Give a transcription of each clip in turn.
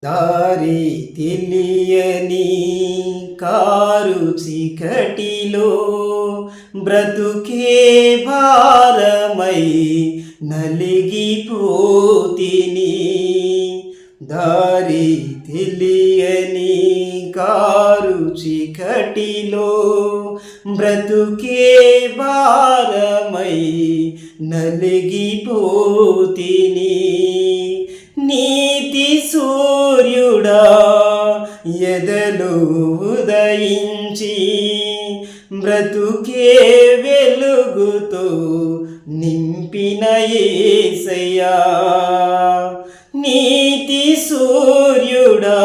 దారి తెలియని కారు చీకటిలో బ్రతుకే భారమై నలిగిపోతిని. దారి తెలియని కారు చీకటిలో బ్రతుకే భారమై నలిగిపోతిని. నీతి సూర్యుడా ఎదలో ఉదయించి బ్రతుకే వెలుగుతో నింపిన యేసయ్యా. నీతి సూర్యుడా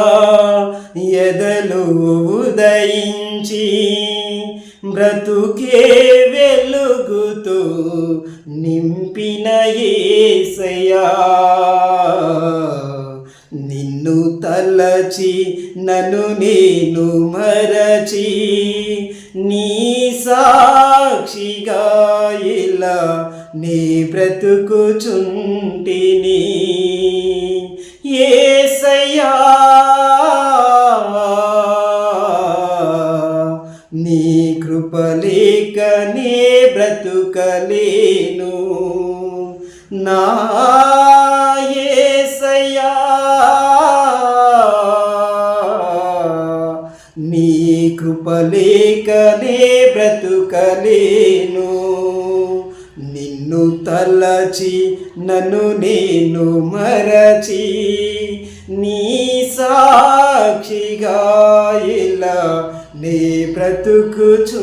ఎదలో ఉదయించి బ్రతుకే వెలుగుతో నింపిన యేసయ్యా. నిన్ను తలచి నన్ను నేను మరచి నీ సాక్షిగా ఇలా నీ బ్రతుకుచుంటిని. యేసయ్యా నీ కృపలేక నే బ్రతుకలేను. నా యేసయ్యా నీ కృపలేక నే బ్రతుకలేను. నిన్ను తలచి నన్ను నేను మరచి నీ సాక్షిగా ఇలా నీ బ్రతుకుచుంటిని.